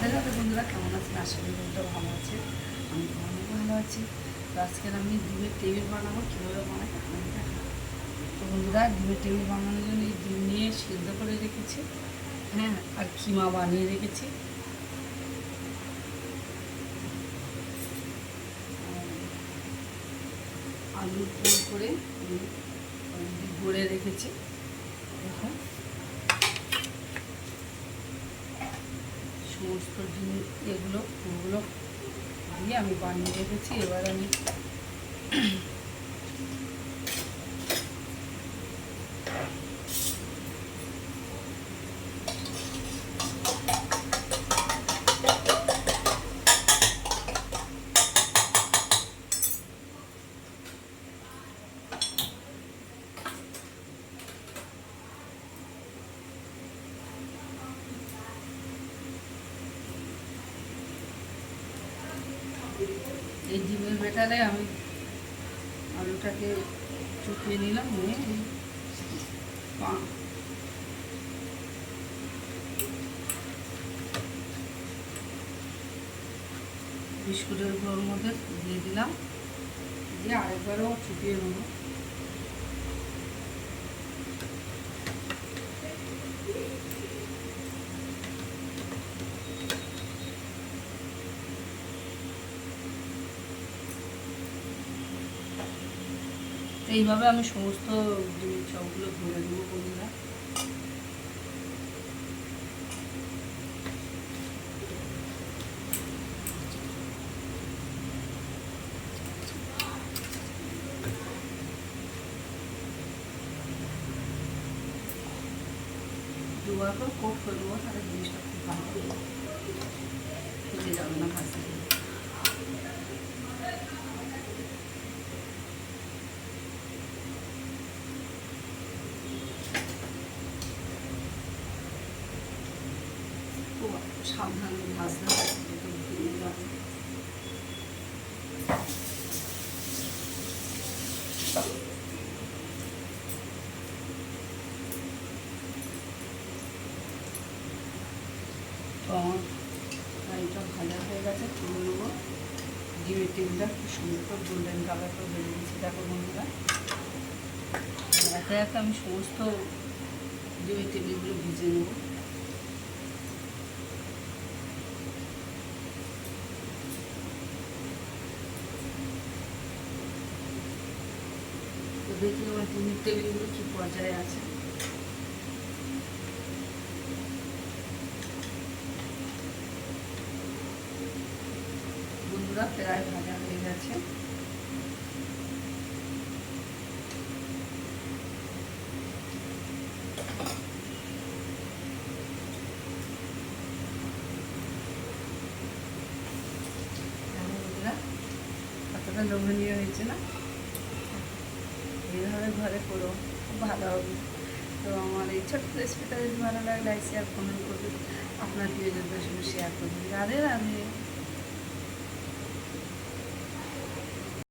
রাধে রাধে বন্ধুরা, কেমন আছেন? আশা করি বন্ধুরা ভালো আছে। আমি তো অনেক ভালো আছি। তো আজকে আমি ডিমের টেবিল বানাবো, কীভাবে বানাই আপনাদের দেখাবো। তো বন্ধুরা, ডিমের টেবিল বানানোর জন্য এই ডিম নিয়ে সিদ্ধ করে রেখেছি, হ্যাঁ, আর কিমা বানিয়ে রেখেছি। আলু পুর করে গড়ে রেখেছি। দেখুন, সমস্ত জিনিস এগুলো পুরগুলো দিয়ে আমি বানিয়ে রেখেছি। এবার আমি এই ডিমের ব্যাটারে আমি আলুটাকে চুপিয়ে নিলাম, নিয়ে বিস্কুটের গুঁড়োর মধ্যে দিয়ে দিলাম, দিয়ে আরেকবারও চুপিয়ে নেব। এইভাবে আমি সমস্ত ডিমের চপগুলো ভরে দেবো বন্ধুরা। দুবার করে কোট করে দেবো, তাহলে জিনিসটা খুব ভালো খেতে যাবে না ভাজতে। খুব সাবধানে ভাজতে হবে। তো আমার ফ্রাইটা ভাজা হয়ে গেছে, তুলে নেবো। ডিমের টেবিলটা খুব সুন্দর গোল্ডেন কালার করে ভেজে দিচ্ছি, দেখো বন্ধুরা। একে একে আমি সমস্ত ডিমের টেবিলগুলো ভেজে নেব। তো দেখি আমার ডিমের টেবিলগুলো কী পর্যায়ে আছে। বন্ধুরা, প্রায় ভাজা হয়ে গেছে। বন্ধুরা, কতটা লোভনীয় হয়েছে না? এইভাবে ঘরে করো, খুব ভালো হবে। তো আমার এই ছোট্ট রেসিপিটা যদি ভালো লাগে, লাইক শেয়ার কমেন্ট করবেন, আপনার প্রিয়জনদের সঙ্গে শেয়ার করবেন। রাধে রাধে।